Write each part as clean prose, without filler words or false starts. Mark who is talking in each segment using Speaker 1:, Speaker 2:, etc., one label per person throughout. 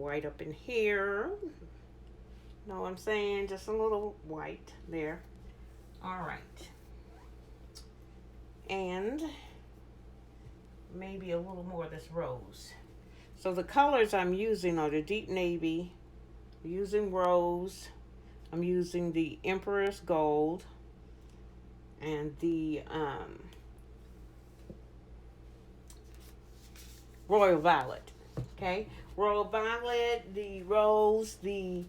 Speaker 1: white up in here. Know what I'm saying? Just a little white there. All right. And maybe a little more of this rose. So the colors I'm using are the deep navy. I'm using rose. I'm using the Emperor's Gold and the Royal Violet. Okay, Royal Violet, the rose, the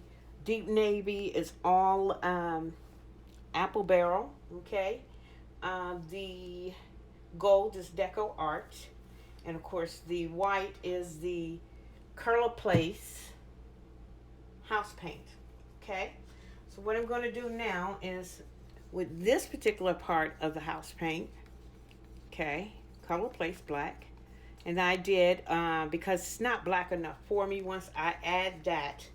Speaker 1: deep navy is all apple barrel. Okay, the gold is Deco Art, and of course the white is the Curler Place house paint. Okay, so what I'm going to do now is with this particular part of the house paint, okay, Color Place black, and I did because it's not black enough for me. Once I add that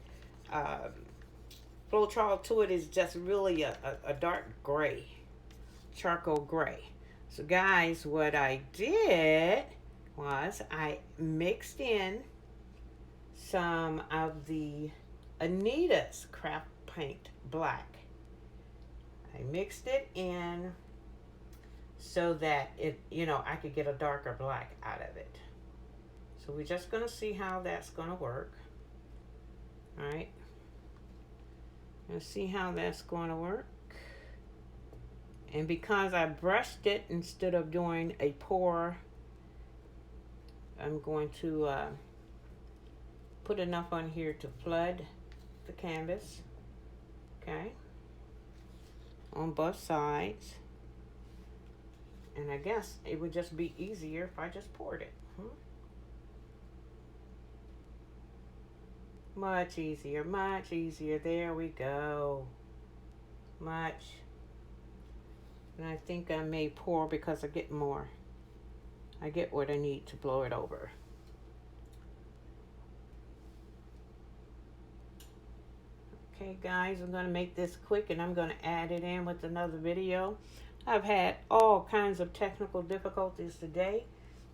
Speaker 1: Floetrol to it, is just really a dark gray, charcoal gray. So guys, what I did was I mixed in some of the Anita's craft paint black. I mixed it in so that it, I could get a darker black out of it. So we're just going to see how that's going to work. All right. Let's see how that's going to work. And because I brushed it instead of doing a pour, I'm going to put enough on here to flood the canvas. Okay. On both sides. And I guess it would just be easier if I just poured it. Much easier, much easier. There we go. Much. And I think I may pour because I get more. I get what I need to blow it over. Okay guys, I'm going to make this quick and I'm going to add it in with another video. I've had all kinds of technical difficulties today.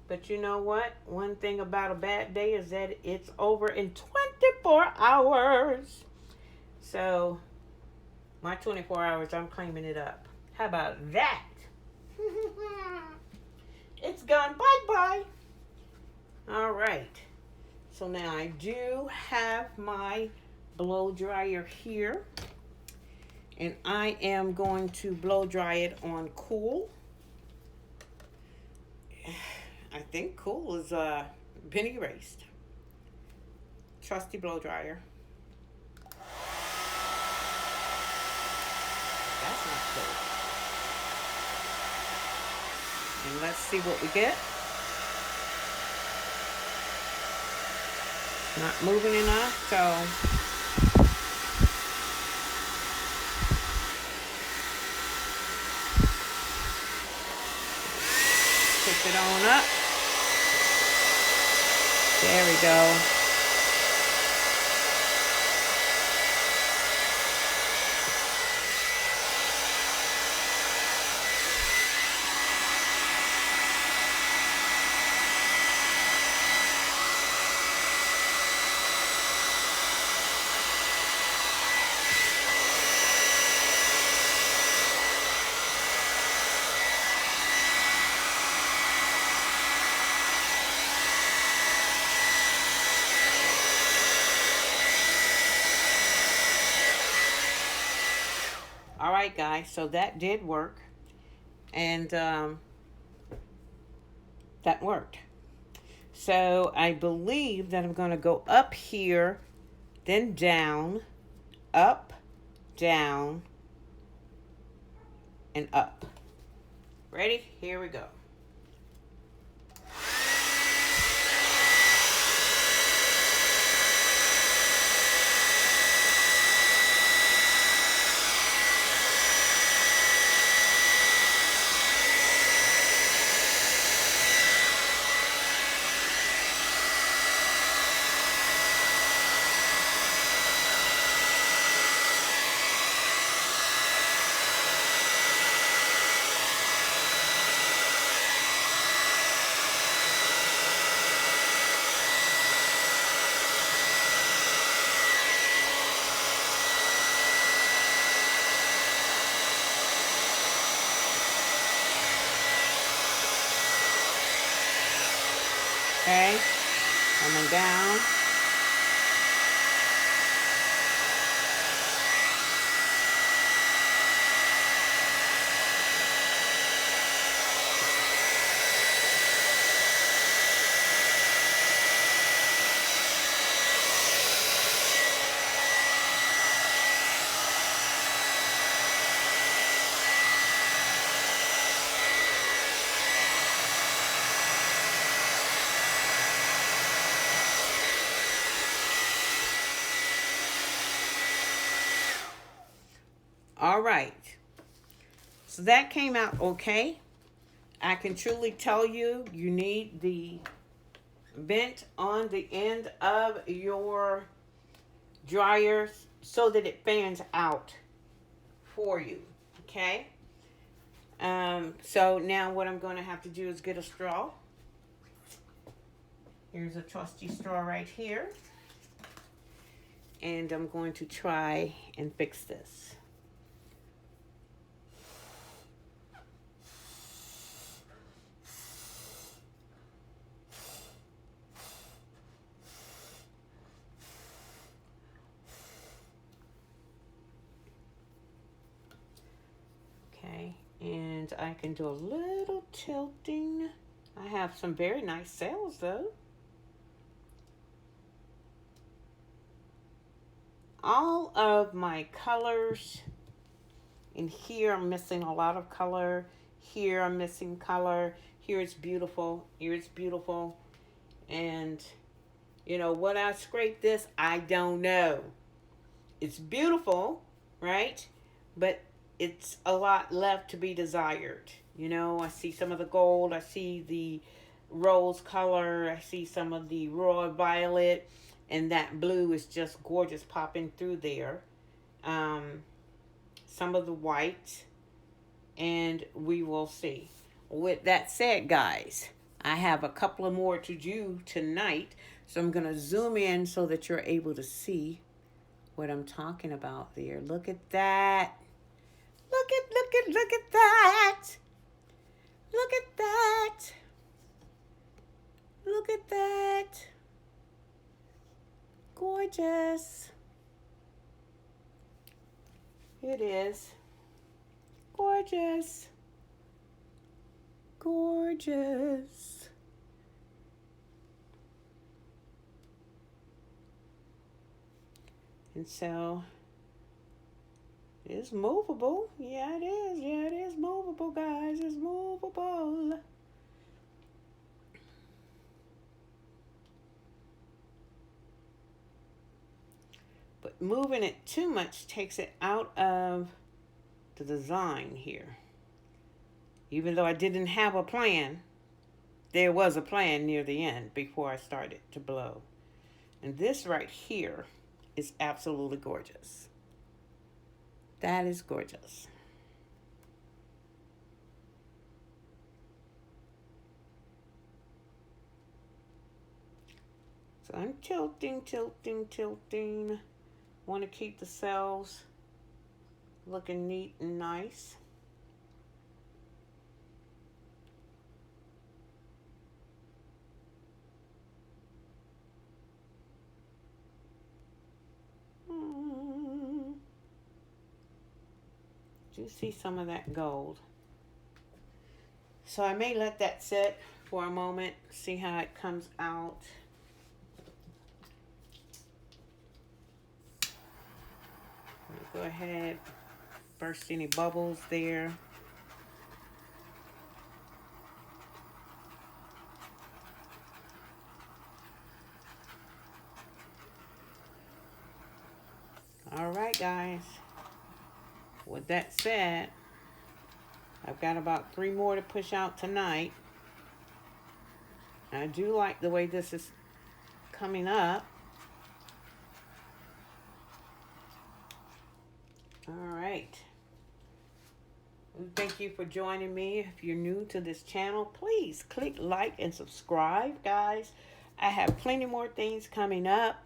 Speaker 1: But you know what? One thing about a bad day is that it's over in 24 hours. So my 24 hours, I'm claiming it up. How about that? It's gone bye-bye. All right. So now I do have my blow dryer here. And I am going to blow dry it on cool. I think cool is been erased. Trusty blow dryer. That's not cool. And let's see what we get. Not moving enough, so push it on up. There we go. All right, guys, so that did work, and that worked. So I believe that I'm going to go up here, then down, up, down, and up. Ready? Here we go. Okay, coming down. All right. So that came out okay. I can truly tell you, you need the vent on the end of your dryer so that it fans out for you. Okay. So now what I'm going to have to do is get a straw. Here's a trusty straw right here. And I'm going to try and fix this. Okay, and I can do a little tilting. I have some very nice sails though. All of my colors, in here I'm missing a lot of color. Here I'm missing color. Here it's beautiful. Here it's beautiful. And you know what I scraped this? I don't know. It's beautiful, right? But it's a lot left to be desired. You know, I see some of the gold. I see the rose color. I see some of the raw violet. And that blue is just gorgeous popping through there. Some of the white. And we will see. With that said, guys, I have a couple of more to do tonight. So I'm going to zoom in so that you're able to see what I'm talking about there. Look at that. Look at that. Look at that. Look at that. Gorgeous. It is. Gorgeous. Gorgeous. And so it's movable. Yeah, it is. Yeah, it is movable, guys. It's movable. But moving it too much takes it out of the design here. Even though I didn't have a plan, there was a plan near the end before I started to blow. And this right here is absolutely gorgeous. That is gorgeous. So I'm tilting. Want to keep the cells looking neat and nice. Do see some of that gold. So I may let that sit for a moment, see how it comes out. Go ahead, burst any bubbles there. All right, guys. With that said, I've got about 3 more to push out tonight. I do like the way this is coming up. All right. Thank you for joining me. If you're new to this channel, please click like and subscribe, guys. I have plenty more things coming up.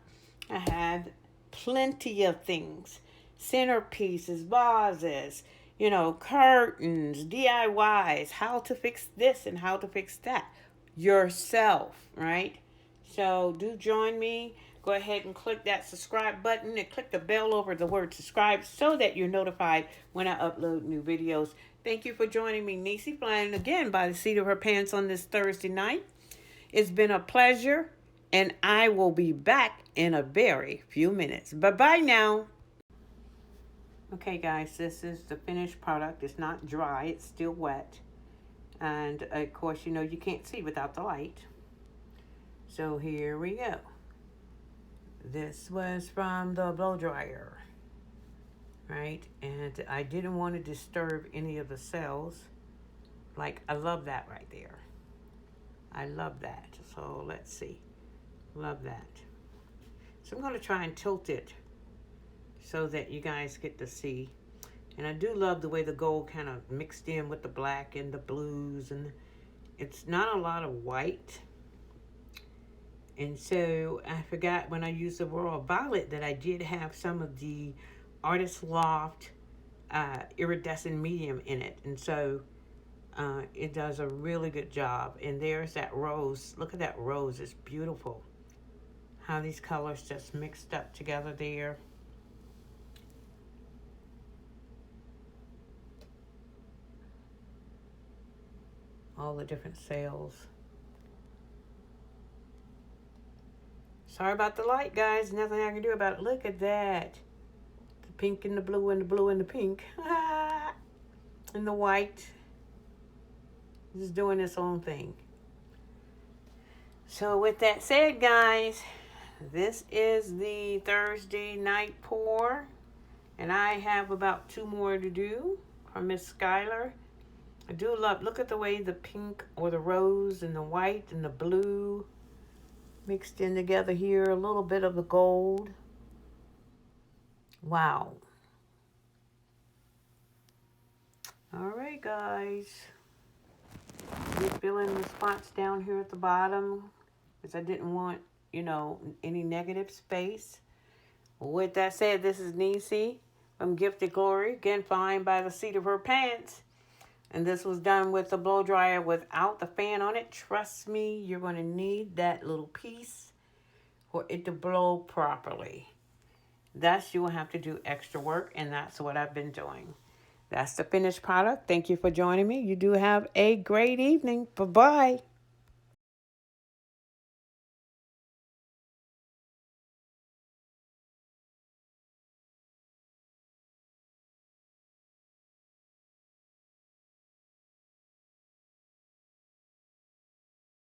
Speaker 1: I have plenty of things. Centerpieces, vases, you know, curtains, DIYs, how to fix this and how to fix that. yourself, right? So do join me. Go ahead and click that subscribe button and click the bell over the word subscribe so that you're notified when I upload new videos. Thank you for joining me, Niecy, flying again by the seat of her pants on this Thursday night. It's been a pleasure, and I will be back in a very few minutes. Bye-bye now. Okay, guys, this is the finished product. It's not dry. It's still wet. And, of course, you know, you can't see without the light. So here we go. This was from the blow dryer, right? And I didn't want to disturb any of the cells. Like, I love that right there. I love that. So let's see. Love that. So I'm going to try and tilt it so that you guys get to see. And I do love the way the gold kind of mixed in with the black and the blues. And it's not a lot of white. And so I forgot when I used the Royal Violet that I did have some of the Artist Loft iridescent medium in it. And so it does a really good job. And there's that rose. Look at that rose. It's beautiful. How these colors just mixed up together there. All the different sails. Sorry about the light, guys. Nothing I can do about it. Look at that. The pink and the blue and the blue and the pink. And the white. Just doing its own thing. So with that said, guys, this is the Thursday night pour. And I have about 2 more to do from Miss Skylar. I do love, look at the way the pink or the rose and the white and the blue mixed in together here. A little bit of the gold. Wow. All right, guys. I'm filling the spots down here at the bottom because I didn't want, you know, any negative space. With that said, this is Niecy from Gifted Glory, again flying by the seat of her pants. And this was done with the blow dryer without the fan on it. Trust me, you're going to need that little piece for it to blow properly. Thus, you will have to do extra work, and that's what I've been doing. That's the finished product. Thank you for joining me. You do have a great evening. Bye-bye.